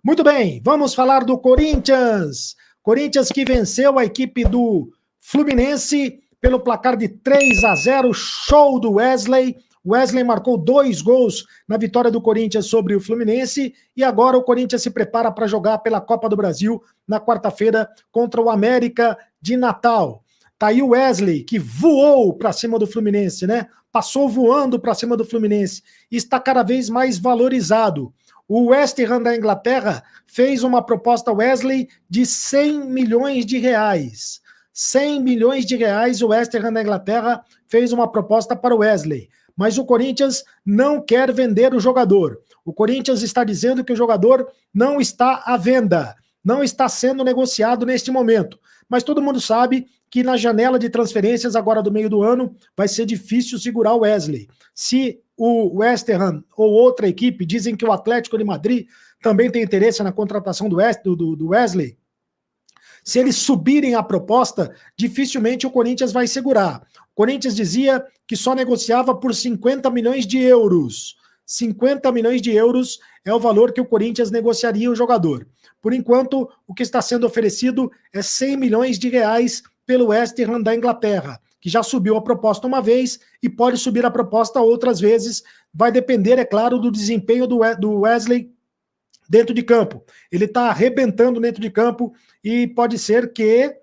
Muito bem, vamos falar do Corinthians. Corinthians que venceu a equipe do Fluminense pelo placar de 3-0, show do Wesley. Wesley marcou 2 gols na vitória do Corinthians sobre o Fluminense e agora o Corinthians se prepara para jogar pela Copa do Brasil na quarta-feira contra o América de Natal. Tá aí o Wesley, que voou para cima do Fluminense, né? Passou voando para cima do Fluminense e está cada vez mais valorizado. O West Ham da Inglaterra fez uma proposta Wesley de 100 milhões de reais. 100 milhões de reais o West Ham da Inglaterra fez uma proposta para o Wesley. Mas o Corinthians não quer vender o jogador. O Corinthians está dizendo que o jogador não está à venda, não está sendo negociado neste momento. Mas todo mundo sabe que na janela de transferências agora do meio do ano vai ser difícil segurar o Wesley. Se o West Ham ou outra equipe dizem que o Atlético de Madrid também tem interesse na contratação do Wesley, se eles subirem a proposta, dificilmente o Corinthians vai segurar. O Corinthians dizia que só negociava por 50 milhões de euros. 50 milhões de euros é o valor que o Corinthians negociaria o jogador. Por enquanto, o que está sendo oferecido é 100 milhões de reais pelo West Ham da Inglaterra, que já subiu a proposta uma vez e pode subir a proposta outras vezes. Vai depender, é claro, do desempenho do Wesley dentro de campo. Ele está arrebentando dentro de campo e pode ser que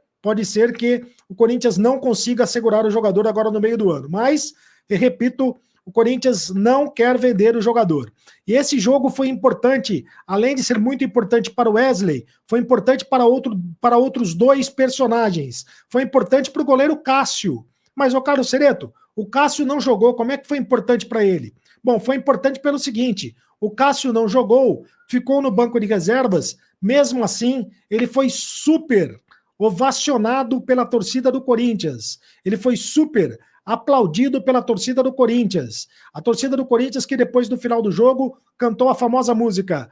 o Corinthians não consiga assegurar o jogador agora no meio do ano. Mas, eu repito, o Corinthians não quer vender o jogador. E esse jogo foi importante, além de ser muito importante para o Wesley, foi importante para outros 2 personagens. Foi importante para o goleiro Cássio. Mas, ô Carlos Cereto, o Cássio não jogou. Como é que foi importante para ele? Bom, foi importante pelo seguinte: o Cássio não jogou, ficou no banco de reservas, mesmo assim, ele foi super ovacionado pela torcida do Corinthians. Ele foi super aplaudido pela torcida do Corinthians. A torcida do Corinthians que depois do final do jogo cantou a famosa música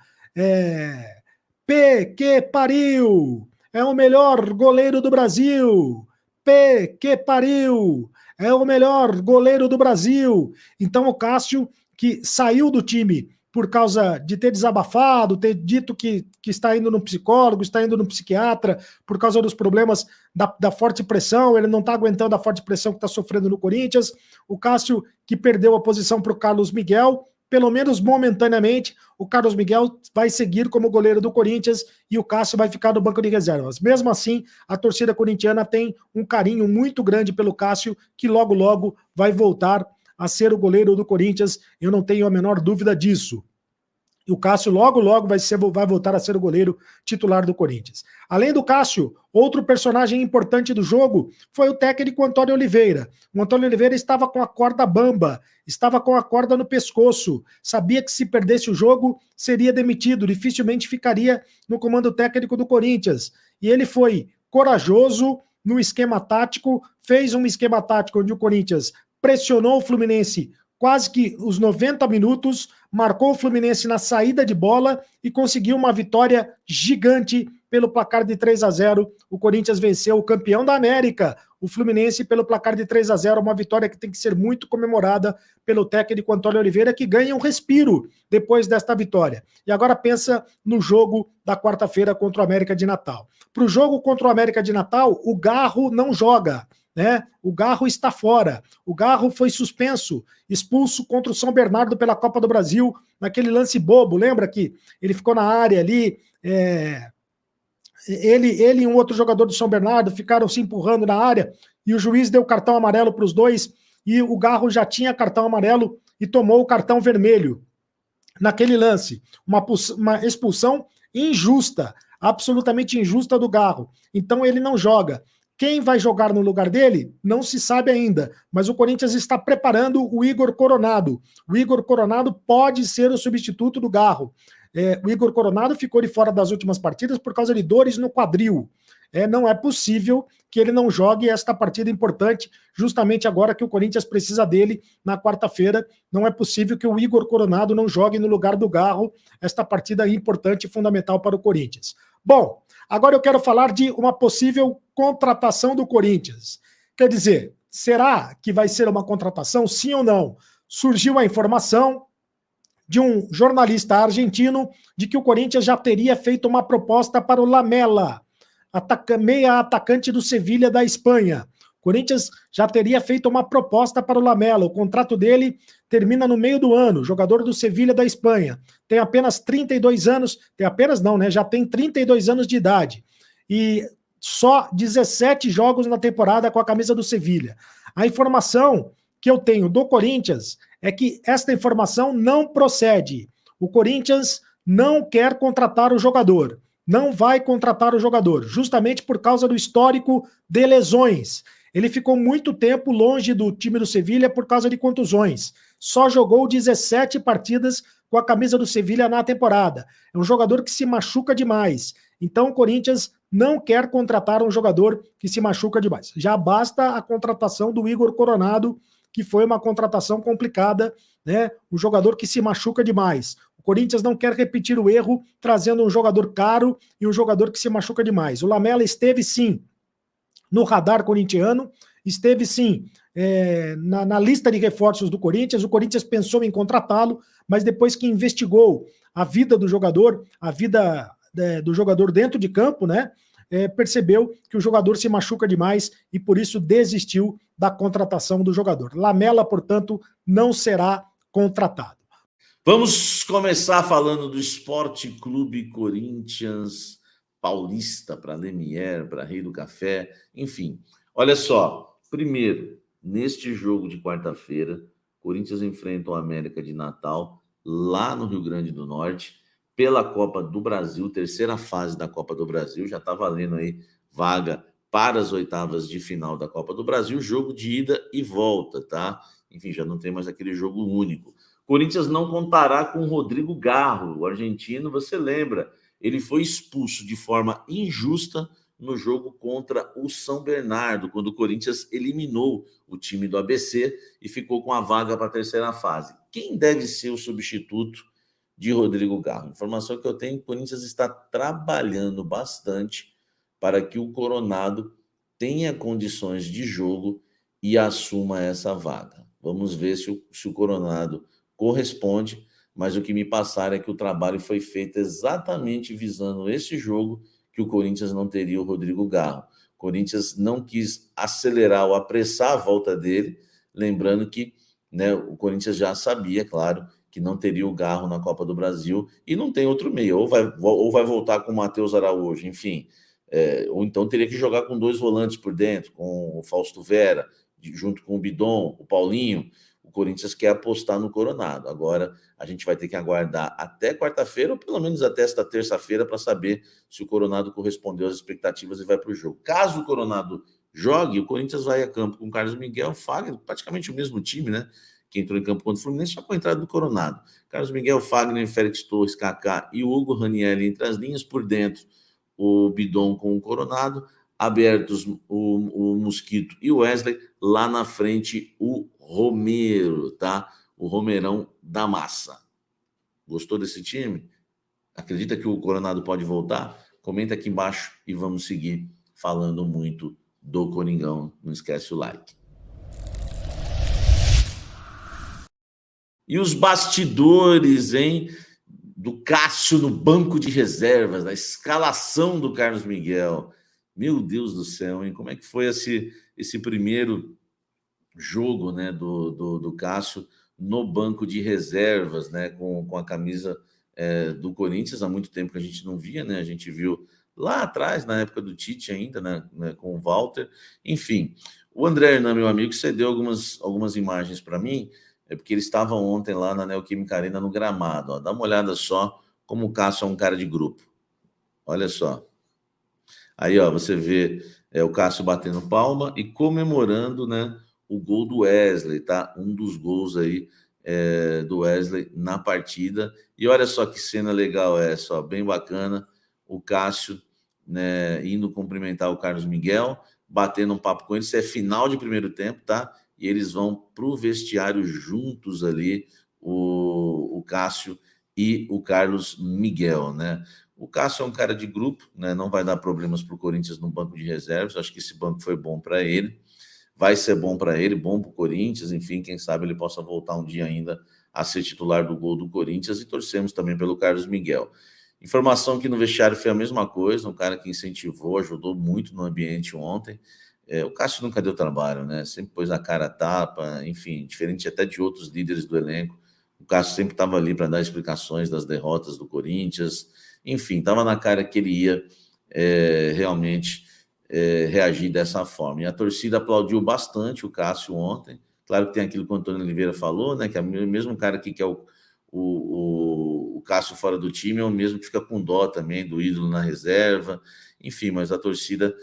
P que pariu, é o melhor goleiro do Brasil, P que pariu, é o melhor goleiro do Brasil. Então o Cássio, que saiu do time por causa de ter desabafado, ter dito que está indo no psicólogo, está indo no psiquiatra, por causa dos problemas da forte pressão, ele não está aguentando a forte pressão que está sofrendo no Corinthians. O Cássio, que perdeu a posição para o Carlos Miguel, pelo menos momentaneamente, o Carlos Miguel vai seguir como goleiro do Corinthians e o Cássio vai ficar no banco de reservas. Mesmo assim, a torcida corintiana tem um carinho muito grande pelo Cássio, que logo, logo vai voltar a ser o goleiro do Corinthians, eu não tenho a menor dúvida disso. E o Cássio logo, logo vai voltar a ser o goleiro titular do Corinthians. Além do Cássio, outro personagem importante do jogo foi o técnico Antônio Oliveira. O Antônio Oliveira estava com a corda bamba, estava com a corda no pescoço, sabia que se perdesse o jogo, seria demitido, dificilmente ficaria no comando técnico do Corinthians. E ele foi corajoso no esquema tático, fez um esquema tático onde o Corinthians pressionou o Fluminense quase que os 90 minutos, marcou o Fluminense na saída de bola e conseguiu uma vitória gigante pelo placar de 3-0. O Corinthians venceu o campeão da América, o Fluminense, pelo placar de 3-0, uma vitória que tem que ser muito comemorada pelo técnico Antônio Oliveira, que ganha um respiro depois desta vitória. E agora pensa no jogo da quarta-feira contra o América de Natal. Para o jogo contra o América de Natal, o Garro não joga. O Garro está fora. O Garro foi suspenso, expulso contra o São Bernardo pela Copa do Brasil, naquele lance bobo. Lembra que ele ficou na área ali, ele e um outro jogador do São Bernardo ficaram se empurrando na área e o juiz deu cartão amarelo para os dois e o Garro já tinha cartão amarelo e tomou o cartão vermelho naquele lance. Uma expulsão injusta, absolutamente injusta do Garro. Então ele não joga. Quem vai jogar no lugar dele, não se sabe ainda, mas o Corinthians está preparando o Igor Coronado. O Igor Coronado pode ser o substituto do Garro. O Igor Coronado ficou de fora das últimas partidas por causa de dores no quadril. Não é possível que ele não jogue esta partida importante, justamente agora que o Corinthians precisa dele na quarta-feira. Não é possível que o Igor Coronado não jogue no lugar do Garro esta partida importante e fundamental para o Corinthians. Bom, agora eu quero falar de uma possível contratação do Corinthians. Quer dizer, será que vai ser uma contratação, sim ou não? Surgiu a informação de um jornalista argentino de que o Corinthians já teria feito uma proposta para o Lamela, meia atacante do Sevilha da Espanha. O Corinthians já teria feito uma proposta para o Lamela. O contrato dele termina no meio do ano, jogador do Sevilha da Espanha. Tem apenas 32 anos, tem apenas não, né? Já tem 32 anos de idade. E só 17 jogos na temporada com a camisa do Sevilha. A informação que eu tenho do Corinthians é que esta informação não procede. O Corinthians não quer contratar o jogador. Não vai contratar o jogador, justamente por causa do histórico de lesões. Ele ficou muito tempo longe do time do Sevilha por causa de contusões. Só jogou 17 partidas com a camisa do Sevilha na temporada. É um jogador que se machuca demais. Então o Corinthians não quer contratar um jogador que se machuca demais. Já basta a contratação do Igor Coronado, que foi uma contratação complicada, né? Um jogador que se machuca demais. O Corinthians não quer repetir o erro, trazendo um jogador caro e um jogador que se machuca demais. O Lamela esteve, sim, no radar corintiano, esteve, sim, na lista de reforços do Corinthians. O Corinthians pensou em contratá-lo, mas depois que investigou a vida do jogador, a vida do jogador dentro de campo, né, percebeu que o jogador se machuca demais e por isso desistiu da contratação do jogador. Lamela, portanto, não será contratado. Vamos começar falando do Esporte Clube Corinthians Paulista, para Lemier, para Rei do Café, enfim. Olha só, primeiro, neste jogo de quarta-feira, Corinthians enfrenta o América de Natal, lá no Rio Grande do Norte, pela Copa do Brasil, terceira fase da Copa do Brasil, já está valendo aí vaga para as oitavas de final da Copa do Brasil, jogo de ida e volta, tá? Enfim, já não tem mais aquele jogo único. Corinthians não contará com o Rodrigo Garro, o argentino, você lembra, ele foi expulso de forma injusta no jogo contra o São Bernardo, quando o Corinthians eliminou o time do ABC e ficou com a vaga para a terceira fase. Quem deve ser o substituto de Rodrigo Garro? Informação que eu tenho, o Corinthians está trabalhando bastante para que o Coronado tenha condições de jogo e assuma essa vaga. Vamos ver se o Coronado corresponde, mas o que me passaram é que o trabalho foi feito exatamente visando esse jogo, que o Corinthians não teria o Rodrigo Garro. O Corinthians não quis acelerar ou apressar a volta dele, lembrando que, né, o Corinthians já sabia, claro, que não teria o Garro na Copa do Brasil e não tem outro meio, ou vai voltar com o Matheus Araújo, enfim, ou então teria que jogar com 2 volantes por dentro, com o Fausto Vera, junto com o Bidon, o Paulinho. O Corinthians quer apostar no Coronado. Agora, a gente vai ter que aguardar até quarta-feira, ou pelo menos até esta terça-feira, para saber se o Coronado correspondeu às expectativas e vai para o jogo. Caso o Coronado jogue, o Corinthians vai a campo com Carlos Miguel, Fagner, praticamente o mesmo time, né? Que entrou em campo contra o Fluminense, só com a entrada do Coronado. Carlos Miguel, Fagner, Félix Torres, Kaká e Hugo Ranieri entre as linhas, por dentro o Bidon com o Coronado, abertos o Mosquito e o Wesley, lá na frente o Romero, tá? O Romerão da massa. Gostou desse time? Acredita que o Coronado pode voltar? Comenta aqui embaixo e vamos seguir falando muito do Coringão. Não esquece o like. E os bastidores, hein? Do Cássio no banco de reservas, da escalação do Carlos Miguel. Meu Deus do céu, hein? Como é que foi esse primeiro jogo, né, do Cássio no banco de reservas, né, com a camisa do Corinthians? Há muito tempo que a gente não via, né? A gente viu lá atrás, na época do Tite ainda, né, com o Walter. Enfim, o André Hernan, meu amigo, cedeu algumas imagens para mim, porque ele estava ontem lá na Neoquímica Arena no gramado. Ó. Dá uma olhada só como o Cássio é um cara de grupo. Olha só. Aí, ó, você vê o Cássio batendo palma e comemorando, né, o gol do Wesley, tá? Um dos gols aí do Wesley na partida. E olha só que cena legal essa, ó, bem bacana. O Cássio, né, indo cumprimentar o Carlos Miguel, batendo um papo com ele. Isso é final de primeiro tempo, tá? E eles vão para o vestiário juntos ali, o Cássio e o Carlos Miguel, né? O Cássio é um cara de grupo, né? Não vai dar problemas para o Corinthians no banco de reservas. Acho que esse banco foi bom para ele. Vai ser bom para ele, bom para o Corinthians. Enfim, quem sabe ele possa voltar um dia ainda a ser titular do gol do Corinthians e torcemos também pelo Carlos Miguel. Informação que no vestiário foi a mesma coisa, um cara que incentivou, ajudou muito no ambiente ontem. O Cássio nunca deu trabalho, né? Sempre pôs a cara a tapa, enfim, diferente até de outros líderes do elenco. O Cássio sempre estava ali para dar explicações das derrotas do Corinthians. Enfim, estava na cara que ele ia realmente reagir dessa forma. E a torcida aplaudiu bastante o Cássio ontem. Claro que tem aquilo que o Antônio Oliveira falou, né? Que é o mesmo cara que quer o Cássio fora do time é o mesmo que fica com dó também do ídolo na reserva. Enfim, mas a torcida,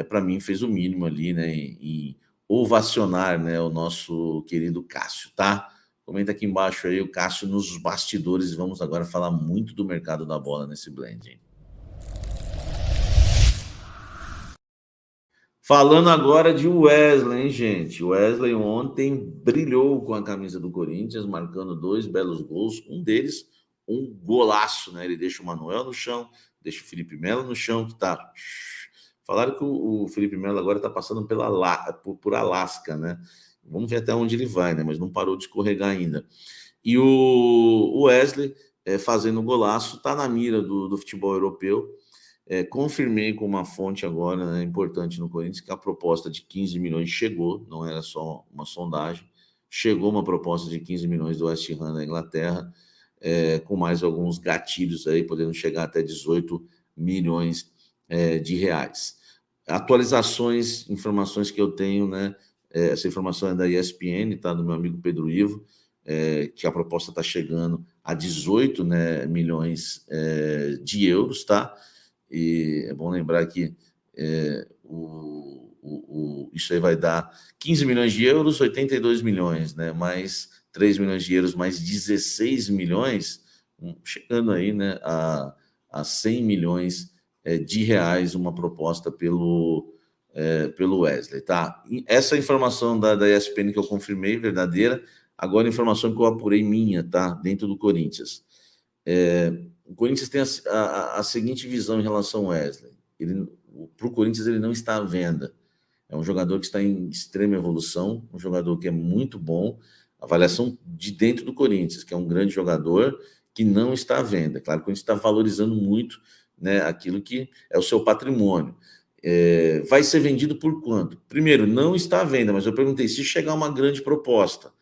para mim, fez o mínimo ali, né? Em ovacionar, né, o nosso querido Cássio, tá? Comenta aqui embaixo aí o Cássio nos bastidores. Vamos agora falar muito do mercado da bola nesse blend, hein? Falando agora de Wesley, hein, gente? O Wesley ontem brilhou com a camisa do Corinthians, marcando 2 belos gols. Um deles, um golaço, né? Ele deixa o Manuel no chão, deixa o Felipe Melo no chão, que tá... Falaram que o Felipe Melo agora tá passando por Alasca, né? Vamos ver até onde ele vai, né? Mas não parou de escorregar ainda. E o Wesley, fazendo golaço, tá na mira do futebol europeu. Confirmei com uma fonte agora, né, importante no Corinthians, que a proposta de 15 milhões chegou, não era só uma sondagem, chegou uma proposta de 15 milhões do West Ham da Inglaterra, com mais alguns gatilhos aí, podendo chegar até 18 milhões de reais. Atualizações, informações que eu tenho, né? Essa informação é da ESPN, tá? Do meu amigo Pedro Ivo, que a proposta está chegando a 18, né, milhões de euros, tá? E é bom lembrar que isso aí vai dar 15 milhões de euros, 82 milhões, né? Mais 3 milhões de euros, mais 16 milhões, chegando aí, né, a 100 milhões de reais, uma proposta pelo Wesley, tá? Essa informação da ESPN que eu confirmei, verdadeira. Agora a informação que eu apurei minha, tá? Dentro do Corinthians. O Corinthians tem a seguinte visão em relação ao Wesley. Para o Corinthians, ele não está à venda. É um jogador que está em extrema evolução, um jogador que é muito bom. Avaliação de dentro do Corinthians, que é um grande jogador que não está à venda. Claro que o Corinthians está valorizando muito, né, aquilo que é o seu patrimônio. Vai ser vendido por quanto? Primeiro, não está à venda, mas eu perguntei se chegar uma grande proposta,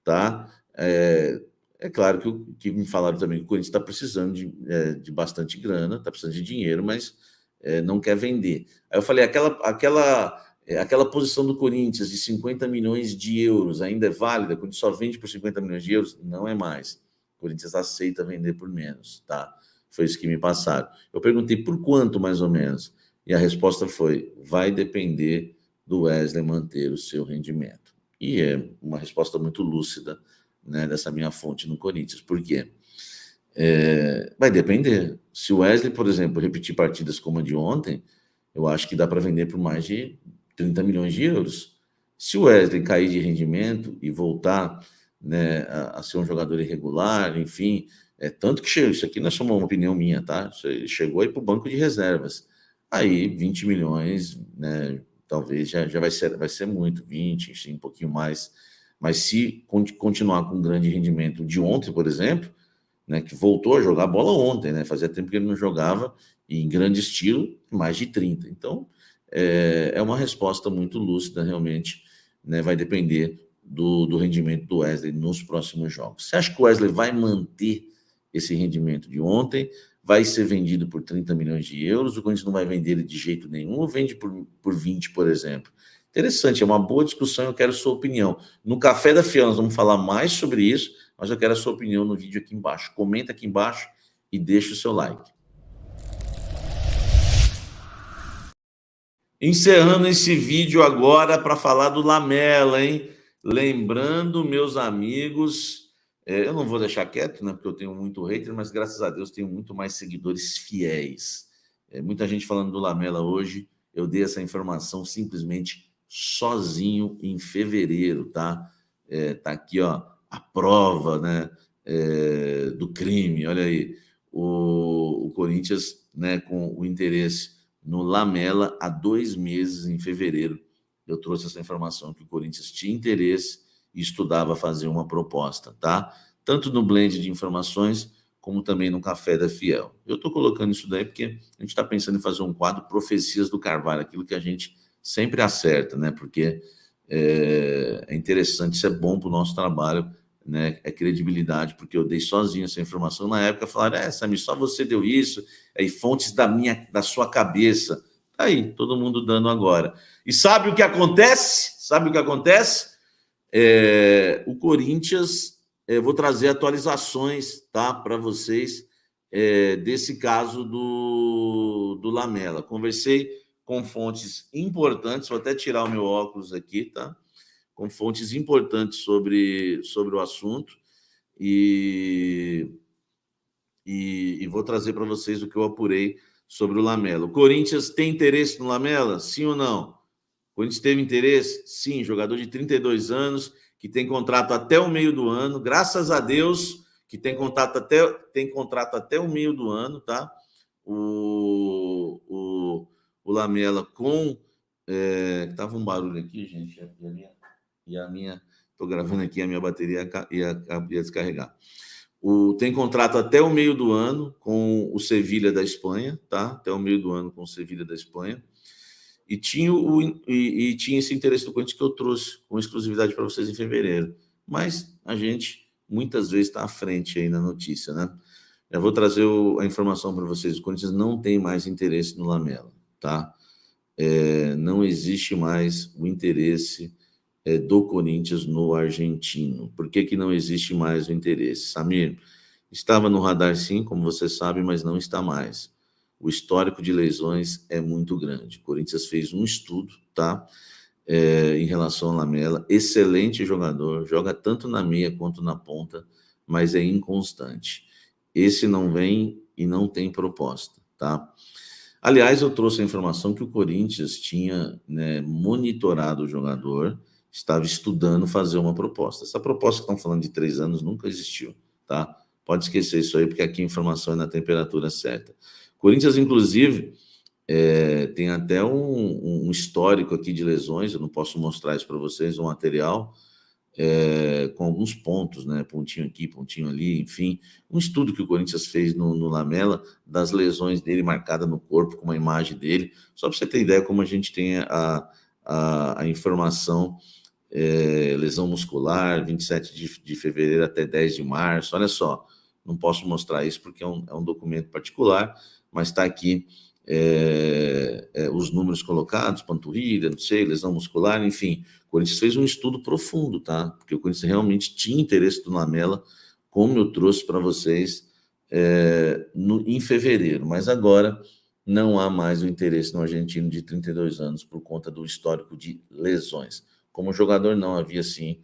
tá? É claro que me falaram também que o Corinthians está precisando de bastante grana, está precisando de dinheiro, mas não quer vender. Aí eu falei, aquela posição do Corinthians de 50 milhões de euros ainda é válida? Quando só vende por 50 milhões de euros? Não é mais. O Corinthians aceita vender por menos, tá? Foi isso que me passaram. Eu perguntei por quanto, mais ou menos, e a resposta foi, vai depender do Wesley manter o seu rendimento. E é uma resposta muito lúcida, né, dessa minha fonte no Corinthians. Por quê? Vai depender. Se o Wesley, por exemplo, repetir partidas como a de ontem, eu acho que dá para vender por mais de 30 milhões de euros. Se o Wesley cair de rendimento e voltar, né, a ser um jogador irregular, enfim, tanto que isso aqui não é só uma opinião minha, tá? Ele chegou aí para o banco de reservas. Aí 20 milhões, né, talvez já vai ser muito, 20, enfim, um pouquinho mais. Mas se continuar com um grande rendimento de ontem, por exemplo, né, que voltou a jogar bola ontem, né? Fazia tempo que ele não jogava em grande estilo, mais de 30. Então, é uma resposta muito lúcida, realmente, né? Vai depender do rendimento do Wesley nos próximos jogos. Você acha que o Wesley vai manter esse rendimento de ontem? Vai ser vendido por 30 milhões de euros? O Corinthians não vai vender ele de jeito nenhum? Ou vende por 20, por exemplo? Interessante, é uma boa discussão, eu quero a sua opinião. No Café da Fiel nós vamos falar mais sobre isso, mas eu quero a sua opinião no vídeo aqui embaixo. Comenta aqui embaixo e deixa o seu like. Encerrando esse vídeo agora para falar do Lamela, hein? Lembrando, meus amigos, eu não vou deixar quieto, né? Porque eu tenho muito hater, mas graças a Deus tenho muito mais seguidores fiéis. Muita gente falando do Lamela hoje, eu dei essa informação simplesmente sozinho em fevereiro, tá? Tá aqui, ó, a prova, né, do crime. Olha aí, o Corinthians, né, com o interesse no Lamela há 2 meses, em fevereiro. Eu trouxe essa informação que o Corinthians tinha interesse e estudava fazer uma proposta, tá? tanto no blend de informações, como também no Café da Fiel. Eu estou colocando isso daí porque a gente está pensando em fazer um quadro Profecias do Carvalho, aquilo que a gente sempre acerta, né? Porque é interessante, isso é bom para o nosso trabalho, né? É credibilidade, porque eu dei sozinho essa informação. Na época falaram, Samir, só você deu isso, aí fontes da sua cabeça. Tá aí, todo mundo dando agora. E sabe o que acontece? Sabe o que acontece? O Corinthians, vou trazer atualizações, tá, para vocês desse caso do Lamela. Conversei com fontes importantes, vou até tirar o meu óculos aqui, tá? Com fontes importantes sobre o assunto e vou trazer para vocês o que eu apurei sobre o Lamela. O Corinthians tem interesse no Lamela? Sim ou não? O Corinthians teve interesse? Sim, jogador de 32 anos, que tem contrato até o meio do ano, graças a Deus, que tem contrato até o meio do ano, tá? O Lamela com... Tava um barulho aqui, gente, e a minha... Estou gravando aqui, a minha bateria ia descarregar. Tem contrato até o meio do ano com o Sevilha da Espanha, tá? Até o meio do ano com o Sevilha da Espanha. E tinha esse interesse do Corinthians que eu trouxe com exclusividade para vocês em fevereiro. Mas a gente, muitas vezes, está à frente aí na notícia, né? Já vou trazer a informação para vocês. O Corinthians não tem mais interesse no Lamela, tá? Não existe mais o interesse do Corinthians no argentino. Por que não existe mais o interesse? Samir, estava no radar sim, como você sabe, mas não está mais. O histórico de lesões é muito grande. O Corinthians fez um estudo, tá? Em relação ao Lamela, excelente jogador, joga tanto na meia quanto na ponta, mas é inconstante. Esse não vem e não tem proposta, tá? Aliás, eu trouxe a informação que o Corinthians tinha, né, monitorado o jogador, estava estudando fazer uma proposta. Essa proposta que estão falando de 3 anos nunca existiu, tá? Pode esquecer isso aí, porque aqui a informação é na temperatura certa. Corinthians, inclusive, tem até um histórico aqui de lesões, eu não posso mostrar isso para vocês, um material com alguns pontos, né? Pontinho aqui, pontinho ali, enfim. Um estudo que o Corinthians fez no Lamela, das lesões dele marcadas no corpo, com uma imagem dele, só para você ter ideia como a gente tem a informação, lesão muscular, 27 de fevereiro até 10 de março, olha só, não posso mostrar isso porque é um documento particular, mas está aqui os números colocados, panturrilha, não sei, lesão muscular, enfim. O Corinthians fez um estudo profundo, tá? Porque o Corinthians realmente tinha interesse do Lamela, como eu trouxe para vocês em fevereiro, mas agora não há mais o interesse no argentino de 32 anos por conta do histórico de lesões. Como jogador, não havia, sim,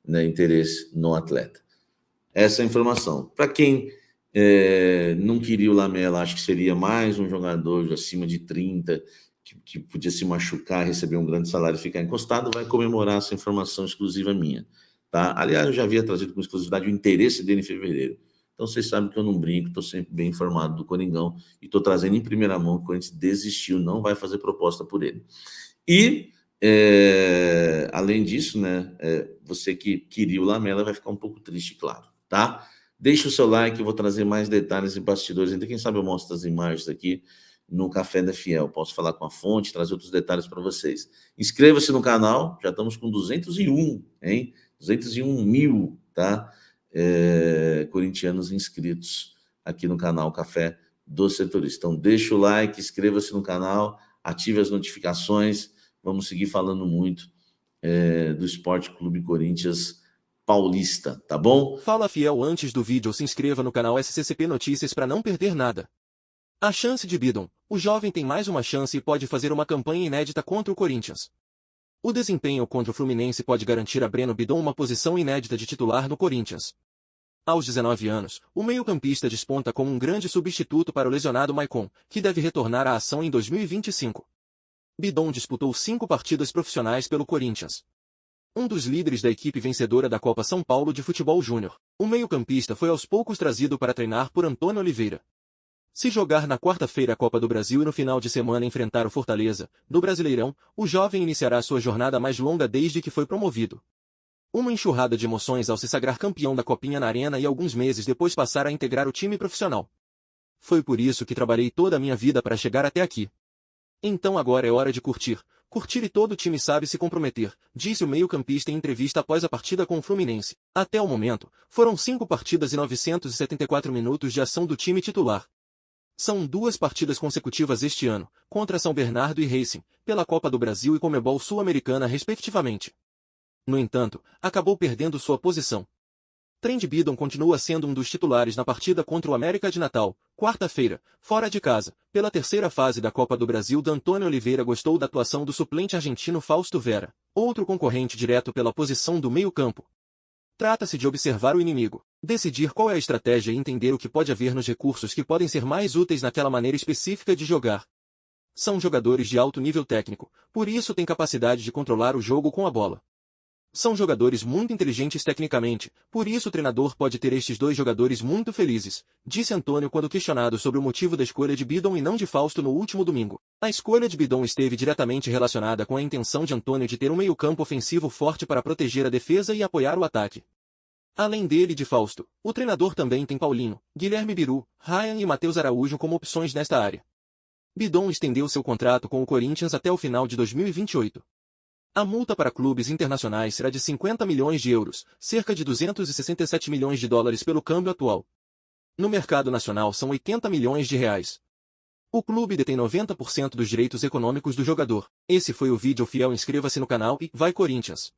né, interesse no atleta. Essa é a informação. Para quem não queria o Lamela, acho que seria mais um jogador acima de 30, que podia se machucar, receber um grande salário e ficar encostado, vai comemorar essa informação exclusiva minha, tá? Aliás, eu já havia trazido com exclusividade o interesse dele em fevereiro. Então, vocês sabem que eu não brinco, estou sempre bem informado do Coringão e estou trazendo em primeira mão que o Corinthians desistiu, não vai fazer proposta por ele. E, além disso, né, você que queria o Lamela vai ficar um pouco triste, claro, tá? Deixa o seu like, eu vou trazer mais detalhes e bastidores. Ainda quem sabe eu mostro as imagens aqui no Café da Fiel. Posso falar com a fonte, trazer outros detalhes para vocês. Inscreva-se no canal, já estamos com 201, hein? 201 mil, tá? Corintianos inscritos aqui no canal Café do Setorista. Então, deixa o like, inscreva-se no canal, ative as notificações. Vamos seguir falando muito do Esporte Clube Corinthians Paulista, tá bom? Fala Fiel, antes do vídeo se inscreva no canal SCCP Notícias para não perder nada. A chance de Bidon, o jovem tem mais uma chance e pode fazer uma campanha inédita contra o Corinthians. O desempenho contra o Fluminense pode garantir a Breno Bidon uma posição inédita de titular no Corinthians. Aos 19 anos, o meio-campista desponta como um grande substituto para o lesionado Maicon, que deve retornar à ação em 2025. Bidon disputou 5 partidas profissionais pelo Corinthians. Um dos líderes da equipe vencedora da Copa São Paulo de Futebol Júnior, o meio-campista foi aos poucos trazido para treinar por Antônio Oliveira. Se jogar na quarta-feira a Copa do Brasil e no final de semana enfrentar o Fortaleza, no Brasileirão, o jovem iniciará sua jornada mais longa desde que foi promovido. Uma enxurrada de emoções ao se sagrar campeão da Copinha na Arena e alguns meses depois passar a integrar o time profissional. Foi por isso que trabalhei toda a minha vida para chegar até aqui. Então agora é hora de curtir. Curtir e todo o time sabe se comprometer, disse o meio-campista em entrevista após a partida com o Fluminense. Até o momento, foram 5 partidas e 974 minutos de ação do time titular. São 2 partidas consecutivas este ano, contra São Bernardo e Racing, pela Copa do Brasil e Conmebol Sul-Americana respectivamente. No entanto, acabou perdendo sua posição. Trent Bidon continua sendo um dos titulares na partida contra o América de Natal, quarta-feira, fora de casa, pela terceira fase da Copa do Brasil. Antônio Oliveira gostou da atuação do suplente argentino Fausto Vera, outro concorrente direto pela posição do meio-campo. Trata-se de observar o inimigo, decidir qual é a estratégia e entender o que pode haver nos recursos que podem ser mais úteis naquela maneira específica de jogar. São jogadores de alto nível técnico, por isso têm capacidade de controlar o jogo com a bola. São jogadores muito inteligentes tecnicamente, por isso o treinador pode ter estes 2 jogadores muito felizes, disse Antônio quando questionado sobre o motivo da escolha de Bidon e não de Fausto no último domingo. A escolha de Bidon esteve diretamente relacionada com a intenção de Antônio de ter um meio-campo ofensivo forte para proteger a defesa e apoiar o ataque. Além dele e de Fausto, o treinador também tem Paulinho, Guilherme Biru, Ryan e Matheus Araújo como opções nesta área. Bidon estendeu seu contrato com o Corinthians até o final de 2028. A multa para clubes internacionais será de 50 milhões de euros, cerca de 267 milhões de dólares pelo câmbio atual. No mercado nacional são 80 milhões de reais. O clube detém 90% dos direitos econômicos do jogador. Esse foi o vídeo fiel. Inscreva-se no canal e vai Corinthians!